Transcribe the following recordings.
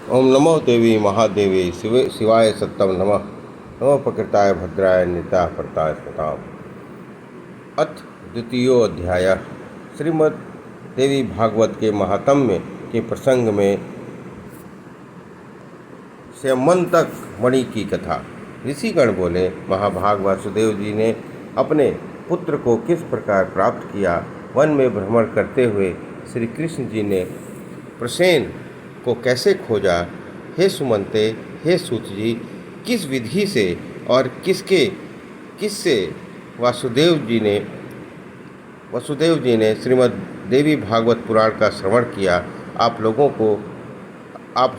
ओम नमो देवी महादेवी शिवाय सत्तम नमः। नमो प्रकृताय भद्राय नित्याय प्रताय स्वताम। अथ द्वितीयोऽध्याय। श्रीमद् देवी भागवत के महात्म्य के प्रसंग में स्यमंतक मणि की कथा। ऋषिगण बोले, महाभाग वासुदेव जी ने अपने पुत्र को किस प्रकार प्राप्त किया। वन में भ्रमण करते हुए श्री कृष्ण जी ने प्रसेन को कैसे खोजा। हे सुमंते, हे सूत जी, किस विधि से और किससे वसुदेव जी ने श्रीमद् देवी भागवत पुराण का श्रवण किया। आप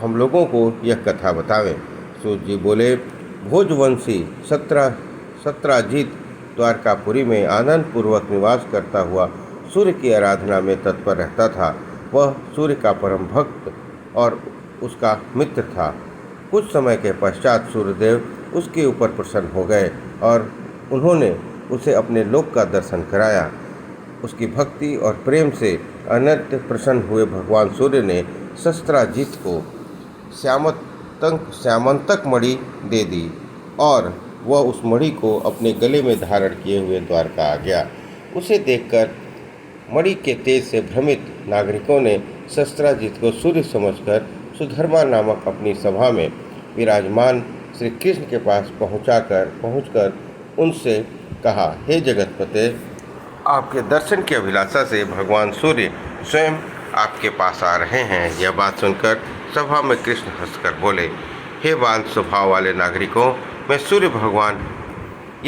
हम लोगों को यह कथा बतावें। सूत जी बोले, भोजवंशी सत्राजित द्वारकापुरी में आनंद पूर्वक निवास करता हुआ सूर्य की आराधना में तत्पर रहता था। वह सूर्य का परम भक्त और उसका मित्र था। कुछ समय के पश्चात सूर्यदेव उसके ऊपर प्रसन्न हो गए और उन्होंने उसे अपने लोक का दर्शन कराया। उसकी भक्ति और प्रेम से अनंत प्रसन्न हुए भगवान सूर्य ने शस्त्राजित को श्यामंतक मणि दे दी और वह उस मणि को अपने गले में धारण किए हुए द्वारका आ गया। उसे देखकर मणि के तेज से भ्रमित नागरिकों ने शस्त्राजित को सूर्य समझकर सुधर्मा नामक अपनी सभा में विराजमान श्री कृष्ण के पास पहुंचकर उनसे कहा, हे जगतपते, आपके दर्शन की अभिलाषा से भगवान सूर्य स्वयं आपके पास आ रहे हैं। यह बात सुनकर सभा में कृष्ण हंसकर बोले, हे बाल स्वभाव वाले नागरिकों, ये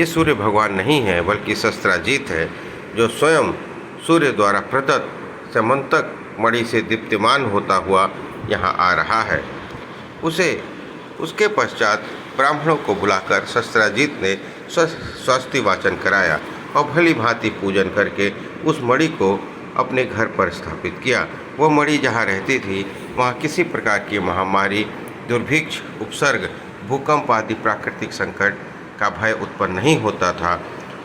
सूर्य भगवान नहीं है बल्कि शस्त्राजित है, जो स्वयं सूर्य द्वारा प्रदत्त स्यमंतक मणि से दीप्तिमान होता हुआ यहाँ आ रहा है। उसके पश्चात ब्राह्मणों को बुलाकर शस्त्राजित ने स्वस्ति वाचन कराया और भली भांति पूजन करके उस मणि को अपने घर पर स्थापित किया। वह मणि जहाँ रहती थी वहाँ किसी प्रकार की महामारी, दुर्भिक्ष, उपसर्ग, भूकंप आदि प्राकृतिक संकट का भय उत्पन्न नहीं होता था।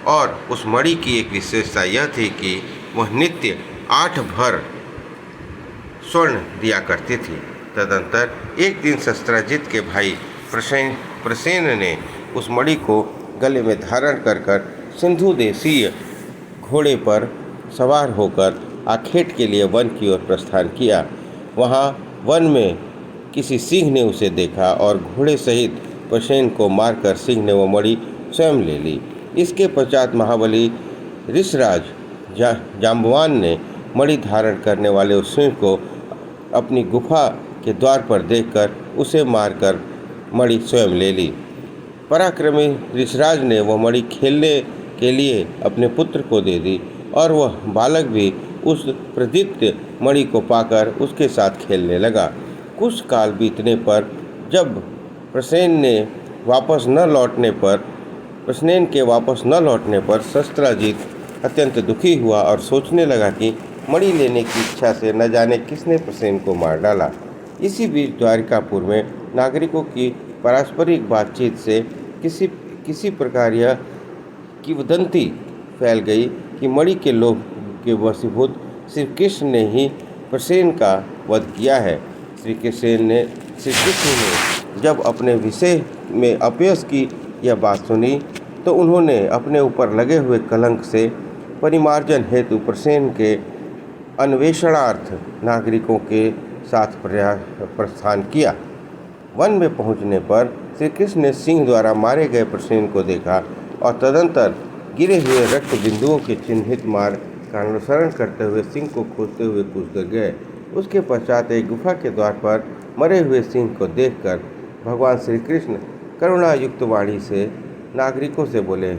और उस मणि की एक विशेषता यह थी कि वह नित्य 8 भर स्वर्ण दिया करती थी। तदंतर एक दिन शस्त्राजित के भाई प्रसेन ने उस मणि को गले में धारण कर सिंधु देशीय घोड़े पर सवार होकर आखेट के लिए वन की ओर प्रस्थान किया। वहाँ वन में किसी सिंह ने उसे देखा और घोड़े सहित प्रसेन को मारकर सिंह ने वह मणि स्वयं ले ली। इसके पश्चात महाबली ऋषराज जाम्बवान ने मणि धारण करने वाले उस सिंह को अपनी गुफा के द्वार पर देखकर उसे मारकर मणि स्वयं ले ली। पराक्रमी ऋषराज ने वह मणि खेलने के लिए अपने पुत्र को दे दी और वह बालक भी उस प्रदीप्त मणि को पाकर उसके साथ खेलने लगा। कुछ काल बीतने पर जब प्रसेन के वापस न लौटने पर शस्त्राजित अत्यंत दुखी हुआ और सोचने लगा कि मणि लेने की इच्छा से न जाने किसने प्रसेन को मार डाला। इसी बीच द्वारिकापुर में नागरिकों की पारस्परिक बातचीत से किसी प्रकार यह किंवदंती फैल गई कि मणि के लोभ के वशीभूत श्री कृष्ण ने ही प्रसेन का वध किया है। श्री कृष्ण ने जब अपने विषय में अपयश की यह बात सुनी तो उन्होंने अपने ऊपर लगे हुए कलंक से परिमार्जन हेतु प्रसेन के अन्वेषणार्थ नागरिकों के साथ प्रस्थान किया। वन में पहुंचने पर श्री कृष्ण ने सिंह द्वारा मारे गए प्रसेन को देखा और तदंतर गिरे हुए रक्त बिंदुओं के चिन्हित मार्ग का अनुसरण करते हुए सिंह को खोजते हुए कुछ दूर गए। उसके पश्चात एक गुफा के द्वार पर मरे हुए सिंह को देखकर भगवान श्री कृष्ण करुणा युक्त वाणी से नागरिकों से बोले,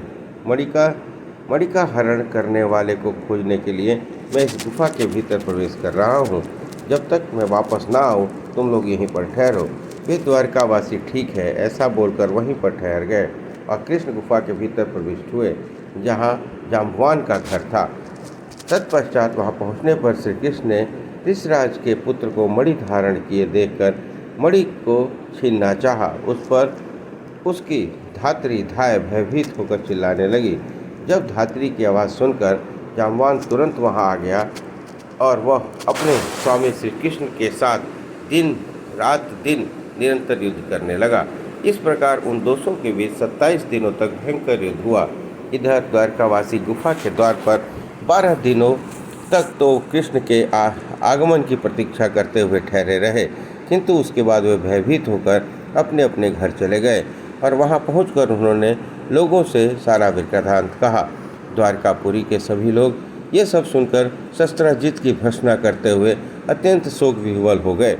मणि का हरण करने वाले को खोजने के लिए मैं इस गुफा के भीतर प्रवेश कर रहा हूँ। जब तक मैं वापस ना आऊँ तुम लोग यहीं पर ठहरो। वे द्वारकावासी ठीक है ऐसा बोलकर वहीं पर ठहर गए और कृष्ण गुफा के भीतर प्रविष्ट हुए जहाँ जाम्बवान का घर था। तत्पश्चात वहाँ पहुँचने पर श्री कृष्ण ने ऋषराज के पुत्र को मणि धारण किए देखकर मणि को छीनना चाहा। उस पर उसकी धात्री धाय भयभीत होकर चिल्लाने लगी। जब धात्री की आवाज़ सुनकर जाम्बवान तुरंत वहाँ आ गया और वह अपने स्वामी श्री कृष्ण के साथ दिन रात दिन निरंतर युद्ध करने लगा। इस प्रकार उन दोषों के बीच 27 दिनों तक भयंकर युद्ध हुआ। इधर द्वारकावासी गुफा के द्वार पर 12 दिनों तक तो कृष्ण के आगमन की प्रतीक्षा करते हुए ठहरे रहे, किंतु उसके बाद वे भयभीत होकर अपने अपने घर चले गए और वहां पहुंचकर उन्होंने लोगों से सारा वृत्तांत कहा। द्वारकापुरी के सभी लोग ये सब सुनकर शस्त्राजित की भर्त्सना करते हुए अत्यंत शोक विह्वल हो गए।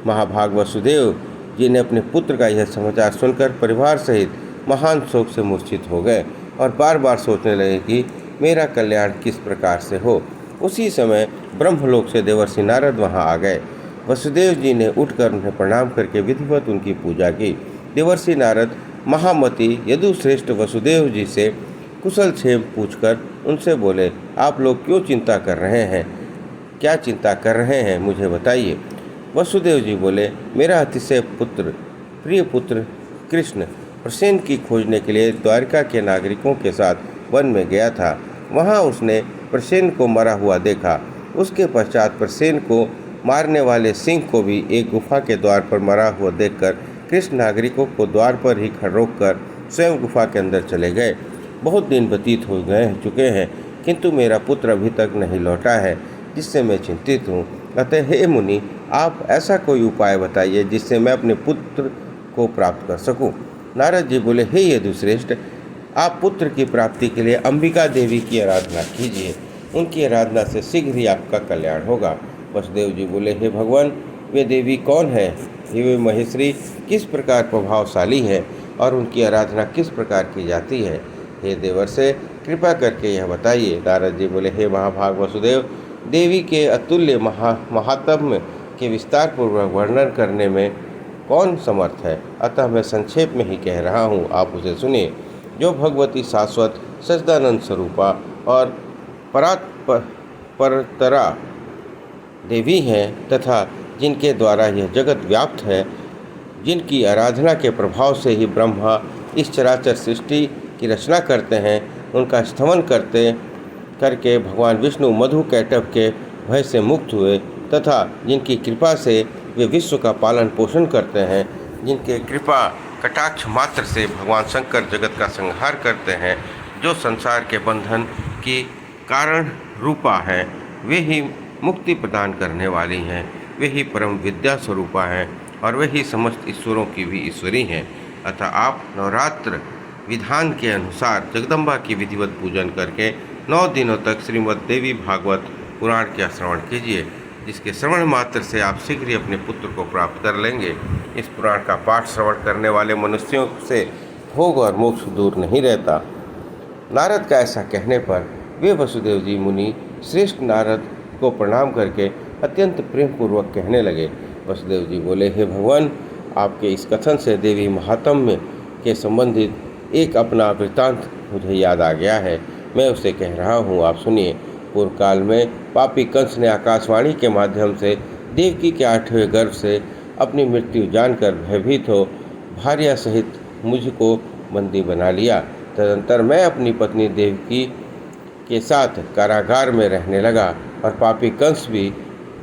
महाभाग वसुदेव जी ने अपने पुत्र का यह समाचार सुनकर परिवार सहित महान शोक से मूर्छित हो गए और बार बार सोचने लगे कि मेरा कल्याण किस प्रकार से हो। उसी समय ब्रह्मलोक से देवर्षि नारद वहां आ गए। वसुदेव जी ने उठकर उन्हें प्रणाम करके विधिवत उनकी पूजा की। देवर्षि नारद महामति यदुश्रेष्ठ वसुदेव जी से कुशल क्षेम पूछकर उनसे बोले, आप लोग क्यों चिंता कर रहे हैं? क्या चिंता कर रहे हैं, मुझे बताइए। वसुदेव जी बोले, मेरा अतिशय प्रिय पुत्र कृष्ण प्रसेन की खोजने के लिए द्वारका के नागरिकों के साथ वन में गया था। वहां उसने प्रसेन को मरा हुआ देखा। उसके पश्चात प्रसेन को मारने वाले सिंह को भी एक गुफा के द्वार पर मरा हुआ देखकर कृष्ण नागरिकों को द्वार पर ही रोककर स्वयं गुफा के अंदर चले गए। बहुत दिन व्यतीत हो चुके हैं, किंतु मेरा पुत्र अभी तक नहीं लौटा है, जिससे मैं चिंतित हूँ। अतः हे मुनि, आप ऐसा कोई उपाय बताइए जिससे मैं अपने पुत्र को प्राप्त कर सकूं। नारद जी बोले, हे यदुश्रेष्ठ, आप पुत्र की प्राप्ति के लिए अंबिका देवी की आराधना कीजिए। उनकी आराधना से शीघ्र ही आपका कल्याण होगा। वसुदेव जी बोले, हे भगवान, वे देवी कौन है? वे महेश्वरी किस प्रकार प्रभावशाली है और उनकी आराधना किस प्रकार की जाती है? हे देवर्षि, कृपा करके यह बताइए। नारद जी बोले, हे महाभाग वसुदेव, देवी के अतुल्य महात्म्य के विस्तार पूर्वक वर्णन करने में कौन समर्थ है? अतः मैं संक्षेप में ही कह रहा हूँ, आप उसे सुनिए। जो भगवती शाश्वत सच्चिदानंद स्वरूपा और परतरा देवी हैं तथा जिनके द्वारा यह जगत व्याप्त है, जिनकी आराधना के प्रभाव से ही ब्रह्मा इस चराचर सृष्टि की रचना करते हैं, उनका स्तवन करके भगवान विष्णु मधु कैटभ के भय से मुक्त हुए तथा जिनकी कृपा से वे विश्व का पालन पोषण करते हैं, जिनके कृपा कटाक्ष मात्र से भगवान शंकर जगत का संहार करते हैं, जो संसार के बंधन की कारण रूपा हैं, वे ही मुक्ति प्रदान करने वाली हैं, वे ही परम विद्या स्वरूपा हैं और वे ही समस्त ईश्वरों की भी ईश्वरी हैं। अतः आप नवरात्र विधान के अनुसार जगदम्बा की विधिवत पूजन करके 9 दिनों तक श्रीमद् देवी भागवत पुराण का श्रवण कीजिए, जिसके श्रवण मात्र से आप शीघ्र ही अपने पुत्र को प्राप्त कर लेंगे। इस पुराण का पाठ श्रवण करने वाले मनुष्यों से भोग और मोक्ष दूर नहीं रहता। नारद का ऐसा कहने पर वे वसुदेव जी मुनि श्रेष्ठ नारद को प्रणाम करके अत्यंत प्रेम पूर्वक कहने लगे। वसुदेव जी बोले, हे भगवान, आपके इस कथन से देवी महात्म्य के संबंधित एक अपना वृत्तांत मुझे याद आ गया है, मैं उसे कह रहा हूँ, आप सुनिए। पूर्व काल में पापी कंस ने आकाशवाणी के माध्यम से देवकी के 8वें गर्भ से अपनी मृत्यु जानकर भयभीत हो भार्या सहित मुझको बंदी बना लिया। तदंतर मैं अपनी पत्नी देवकी के साथ कारागार में रहने लगा और पापी कंस भी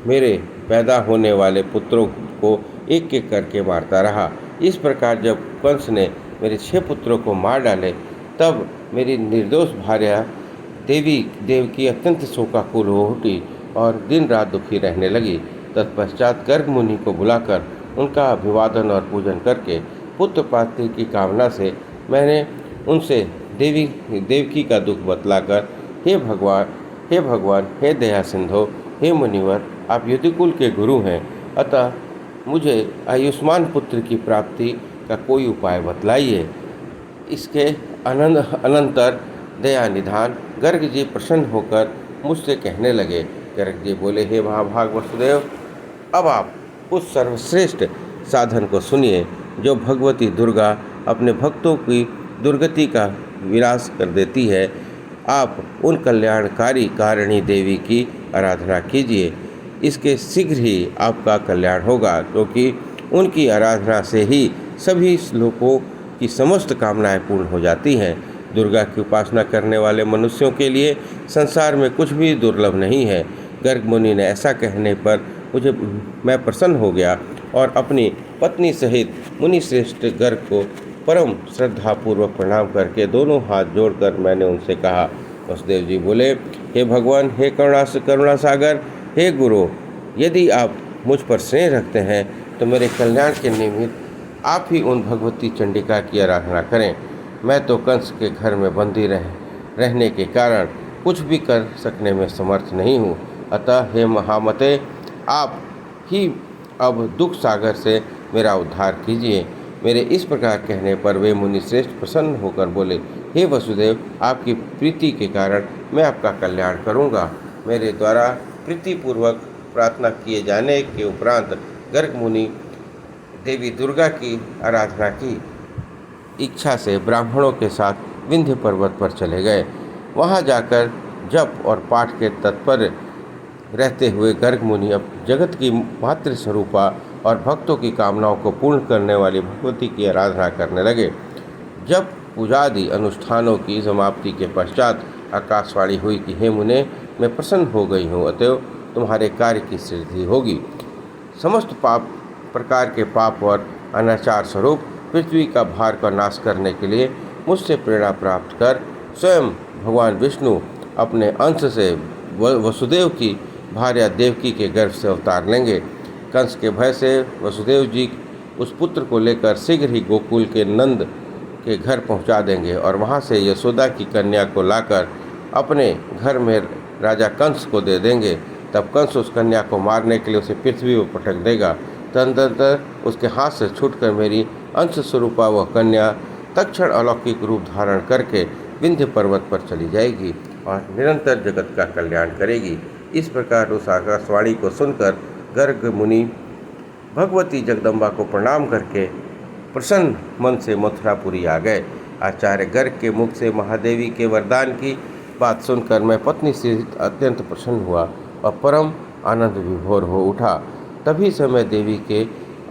मेरे पैदा होने वाले पुत्रों को एक एक करके मारता रहा। इस प्रकार जब कंस ने मेरे 6 पुत्रों को मार डाले, तब मेरी निर्दोष भार्या देवकी अत्यंत शोकाकुल हो उठी और दिन रात दुखी रहने लगी। तत्पश्चात गर्ग मुनि को बुलाकर उनका अभिवादन और पूजन करके पुत्र प्राप्ति की कामना से मैंने उनसे देवकी का दुख बतलाकर, हे भगवान, हे दया सिंधो, हे मुनिवर, आप युधिकुल के गुरु हैं, अतः मुझे आयुष्मान पुत्र की प्राप्ति का कोई उपाय बतलाइए। इसके अनंतर दया निधान गर्ग जी प्रसन्न होकर मुझसे कहने लगे। गर्ग जी बोले, हे महाभाग वसुदेव, अब आप उस सर्वश्रेष्ठ साधन को सुनिए जो भगवती दुर्गा अपने भक्तों की दुर्गति का विनाश कर देती है। आप उन कल्याणकारी कारिणी देवी की आराधना कीजिए, इसके शीघ्र ही आपका कल्याण होगा, क्योंकि उनकी आराधना से ही सभी लोगों की समस्त कामनाएं पूर्ण हो जाती हैं। दुर्गा की उपासना करने वाले मनुष्यों के लिए संसार में कुछ भी दुर्लभ नहीं है। गर्ग मुनि ने ऐसा कहने पर मैं प्रसन्न हो गया और अपनी पत्नी सहित मुनि श्रेष्ठ गर्ग को परम श्रद्धापूर्वक प्रणाम करके दोनों हाथ जोड़कर मैंने उनसे कहा। वसुदेव जी बोले, हे भगवान, हे करुणा सागर, हे गुरु, यदि आप मुझ पर स्नेह रखते हैं तो मेरे कल्याण के निमित्त आप ही उन भगवती चंडिका की आराधना करें। मैं तो कंस के घर में बंदी रहने के कारण कुछ भी कर सकने में समर्थ नहीं हूँ। अतः हे महामते, आप ही अब दुख सागर से मेरा उद्धार कीजिए। मेरे इस प्रकार कहने पर वे मुनि श्रेष्ठ प्रसन्न होकर बोले, हे वसुदेव, आपकी प्रीति के कारण मैं आपका कल्याण करूँगा। मेरे द्वारा प्रीतिपूर्वक प्रार्थना किए जाने के उपरांत गर्ग मुनि देवी दुर्गा की आराधना की इच्छा से ब्राह्मणों के साथ विंध्य पर्वत पर चले गए। वहां जाकर जप और पाठ के तत्पर रहते हुए गर्ग मुनि अब जगत की मातृ स्वरूपा और भक्तों की कामनाओं को पूर्ण करने वाली भगवती की आराधना करने लगे। जब पूजादि अनुष्ठानों की समाप्ति के पश्चात आकाशवाणी हुई कि हे मुने, मैं प्रसन्न हो गई हूँ, अतएव तुम्हारे कार्य की सिद्धि होगी। समस्त प्रकार के पाप और अनाचार स्वरूप पृथ्वी का भार का नाश करने के लिए मुझसे प्रेरणा प्राप्त कर स्वयं भगवान विष्णु अपने अंश से वसुदेव की भार्या देवकी के गर्भ से अवतार लेंगे। कंस के भय से वसुदेव जी उस पुत्र को लेकर शीघ्र ही गोकुल के नंद के घर पहुंचा देंगे और वहां से यशोदा की कन्या को लाकर अपने घर में राजा कंस को दे देंगे। तब कंस उस कन्या को मारने के लिए उसे पृथ्वी पर पटक देगा। तदनंतर उसके हाथ से छूटकर मेरी अंश स्वरूपा वह कन्या तत्क्षण अलौकिक रूप धारण करके विंध्य पर्वत पर चली जाएगी और निरंतर जगत का कल्याण करेगी। इस प्रकार उस आकाशवाणी को सुनकर गर्ग मुनि भगवती जगदम्बा को प्रणाम करके प्रसन्न मन से मथुरापुरी आ गए। आचार्य गर्ग के मुख से महादेवी के वरदान की बात सुनकर मैं पत्नी से अत्यंत प्रसन्न हुआ और परम आनंद विभोर हो उठा। तभी से मैं देवी के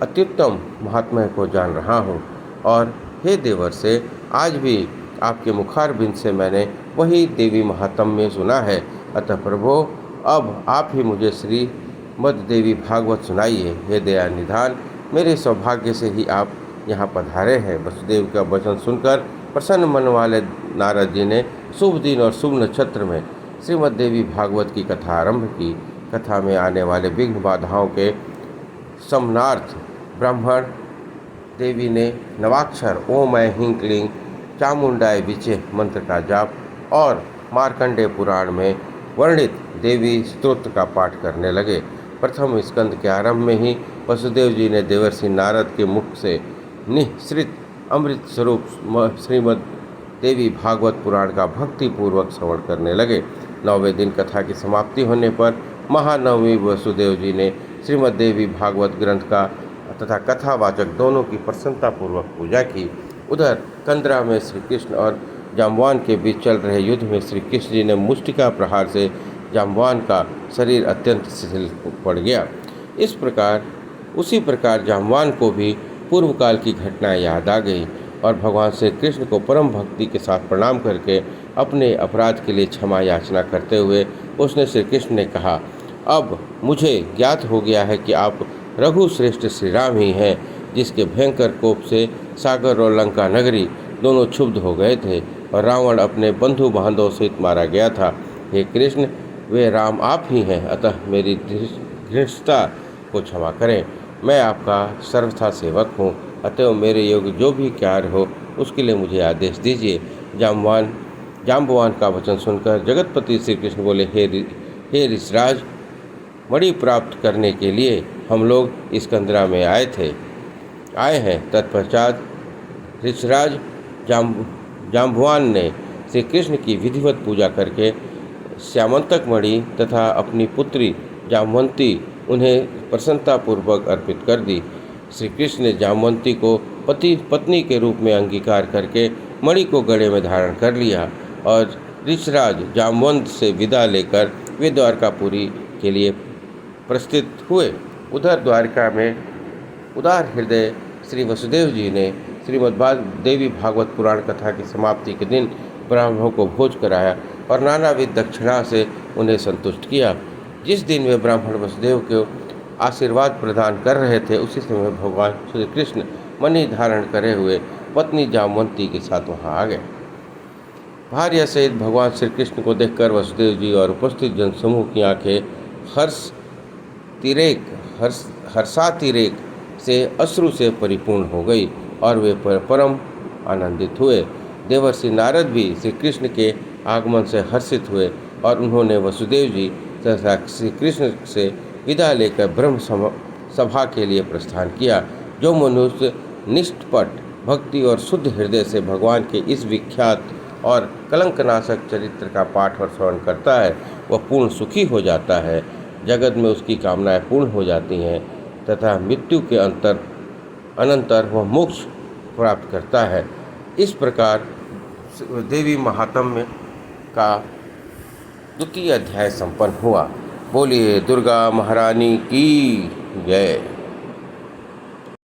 अत्युत्तम महात्म्य को जान रहा हूँ और हे देवर से आज भी आपके मुखारबिंद से मैंने वही देवी महात्म्य सुना है। अतः प्रभो, अब आप ही मुझे श्रीमद् देवी भागवत सुनाइए। हे दया निधान, मेरे सौभाग्य से ही आप यहाँ पधारे हैं। वसुदेव का वचन सुनकर प्रसन्न मन वाले नारद जी ने शुभ दिन और शुभ नक्षत्र में श्रीमद् देवी भागवत की कथा आरंभ की। कथा में आने वाले विघ्न बाधाओं के समनार्थ ब्राह्मण देवी ने नवाक्षर ओम ऐं ह्रीं क्लीं चामुंडाय विचे मंत्र का जाप और मार्कंडेय पुराण में वर्णित देवी स्तोत्र का पाठ करने लगे। प्रथम स्कंद के आरंभ में ही वसुदेव जी ने देवर्षि नारद के मुख से निःसृत अमृत स्वरूप श्रीमद् देवी भागवत पुराण का भक्तिपूर्वक श्रवण करने लगे। 9वें दिन कथा की समाप्ति होने पर महानवमी वसुदेव जी ने श्रीमद् देवी भागवत ग्रंथ का तथा कथावाचक दोनों की प्रसन्नतापूर्वक पूजा की। उधर कंदरा में श्री कृष्ण और जाम्बवान के बीच चल रहे युद्ध में श्री कृष्ण जी ने मुष्टिका प्रहार से जाम्बवान का शरीर अत्यंत शिथिल पड़ गया। उसी प्रकार जाम्बवान को भी पूर्व काल की घटनाएं याद आ गई और भगवान श्री कृष्ण को परम भक्ति के साथ प्रणाम करके अपने अपराध के लिए क्षमा याचना करते हुए उसने श्री कृष्ण ने कहा, अब मुझे ज्ञात हो गया है कि आप रघु श्रेष्ठ श्री राम ही हैं, जिसके भयंकर कोप से सागर और लंका नगरी दोनों क्षुब्ध हो गए थे और रावण अपने बंधु बांधवों सहित मारा गया था। हे कृष्ण, वे राम आप ही हैं, अतः मेरी धृष्टता को क्षमा करें। मैं आपका सर्वथा सेवक हूँ, अतः मेरे योग्य जो भी कार्य हो उसके लिए मुझे आदेश दीजिए। जाम्बवान का वचन सुनकर जगतपति श्री कृष्ण बोले, हे ऋषराज, मणि प्राप्त करने के लिए हम लोग इस कंदरा में आए हैं। तत्पश्चात ऋषराज जाम्बवान ने श्री कृष्ण की विधिवत पूजा करके श्यामंतक मणि तथा अपनी पुत्री जाम्बवंती उन्हें प्रसन्नतापूर्वक अर्पित कर दी। श्री कृष्ण ने जाम्बवंती को पत्नी के रूप में अंगीकार करके मणि को गले में धारण कर लिया और ऋषराज जाम्बवंत से विदा लेकर वे द्वारकापुरी के लिए प्रस्थित हुए। उधर द्वारका में उदार हृदय श्री वसुदेव जी ने श्रीमद् देवी भागवत पुराण कथा की समाप्ति के दिन ब्राह्मणों को भोज कराया और नानाविध दक्षिणा से उन्हें संतुष्ट किया। जिस दिन वे ब्राह्मण वसुदेव को आशीर्वाद प्रदान कर रहे थे, उसी समय भगवान श्री कृष्ण मणि धारण करे हुए पत्नी जामवंती के साथ वहाँ आ गए। भार्या सहित भगवान श्री कृष्ण को देखकर वसुदेव जी और उपस्थित जनसमूह की आंखें हर्षातिरेक से अश्रु से परिपूर्ण हो गई और वे परम आनंदित हुए। देवर्षि नारद भी श्री कृष्ण के आगमन से हर्षित हुए और उन्होंने वसुदेव जी तथा श्री कृष्ण से विदा लेकर ब्रह्म सभा के लिए प्रस्थान किया। जो मनुष्य निष्ठपट भक्ति और शुद्ध हृदय से भगवान के इस विख्यात और कलंकनाशक चरित्र का पाठ और श्रवण करता है, वह पूर्ण सुखी हो जाता है। जगत में उसकी कामनाएं पूर्ण हो जाती हैं तथा मृत्यु के अनंतर वह मोक्ष प्राप्त करता है। इस प्रकार देवी महात्म्य का 2वां अध्याय संपन्न हुआ। बोलिए दुर्गा महारानी की जय।